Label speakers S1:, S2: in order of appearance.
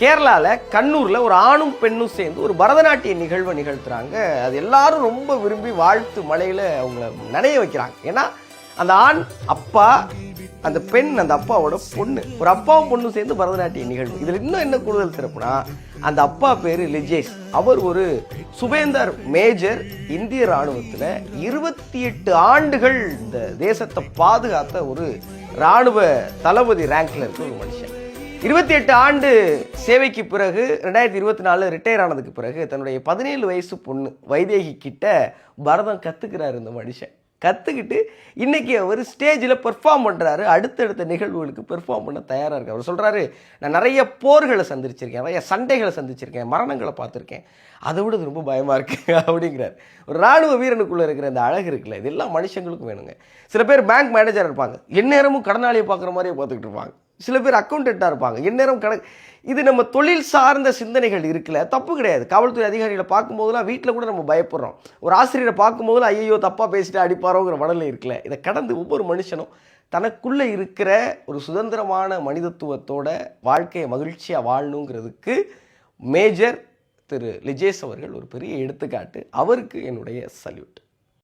S1: கேரளாவில் கண்ணூரில் ஒரு ஆணும் பெண்ணும் சேர்ந்து ஒரு பரதநாட்டிய நிகழ்வை நிகழ்த்துறாங்க. அது எல்லாரும் ரொம்ப விரும்பி வாழ்த்து மலையில் அவங்கள நனைய வைக்கிறாங்க. ஏன்னா அந்த ஆண் அப்பா, அந்த பெண் அந்த அப்பாவோட பொண்ணு, ஒரு அப்பாவும் பொண்ணும் சேர்ந்து பரதநாட்டிய நிகழ்வு. இதில் இன்னும் என்ன கூடுதல் சிறப்புனா, அந்த அப்பா பேர் லிஜேஷ். அவர் ஒரு சுபேந்தர் மேஜர், இந்திய இராணுவத்தில் 28 ஆண்டுகள் இந்த தேசத்தை பாதுகாத்த ஒரு இராணுவ தளபதி ரேங்க்ல இருக்க ஒரு மனுஷன். 28 ஆண்டு சேவைக்கு பிறகு 2024 ரிட்டையர் ஆனதுக்கு பிறகு தன்னுடைய 17 வயசு பொண்ணு வைதேகி கிட்ட பரதம் கற்றுக்கிறாரு இந்த மனுஷன். கற்றுக்கிட்டு இன்றைக்கி அவர் ஸ்டேஜில் பெர்ஃபார்ம் பண்ணுறாரு. அடுத்தடுத்த நிகழ்வுகளுக்கு பெர்ஃபார்ம் பண்ண தயாராக இருக்கார். அவர் சொல்கிறாரு, நான் நிறைய போர்களை சந்திச்சிருக்கேன், நிறைய சண்டைகளை சந்திச்சிருக்கேன், மரணங்களை பார்த்துருக்கேன், அதை விட ரொம்ப பயமாக இருக்குது அப்படிங்கிறார். ஒரு இராணுவ வீரனுக்குள்ளே இருக்கிற இந்த அழகு இருக்குல்ல, இதெல்லாம் மனுஷங்களுக்கும் வேணுங்க. சில பேர் பேங்க் மேனேஜராக இருப்பாங்க, எந்நேரமும் கடனாளியை பார்க்குற மாதிரியே பார்த்துக்கிட்டு இருப்பாங்க. சில பேர் அக்கௌண்டண்ட்டாக இருப்பாங்க, எந்நேரம் இது நம்ம தொழில் சார்ந்த சிந்தனைகள் இருக்குல்ல, தப்பு கிடையாது. காவல்துறை அதிகாரிகளை பார்க்கும்போதெல்லாம் வீட்டில் கூட நம்ம பயப்படுறோம். ஒரு ஆசிரியரை பார்க்கும்போதெல்லாம் ஐயோ தப்பாக பேசிட்டு அடிப்பாரோங்கிற மனநிலை இருக்குல்ல. இதை கடந்து ஒவ்வொரு மனுஷனும் தனக்குள்ளே இருக்கிற ஒரு சுதந்திரமான மனிதத்துவத்தோட வாழ்க்கையை மகிழ்ச்சியாக வாழணுங்கிறதுக்கு மேஜர் திரு லிஜேஷ் அவர்கள் ஒரு பெரிய எடுத்துக்காட்டு. அவருக்கு என்னுடைய சல்யூட்.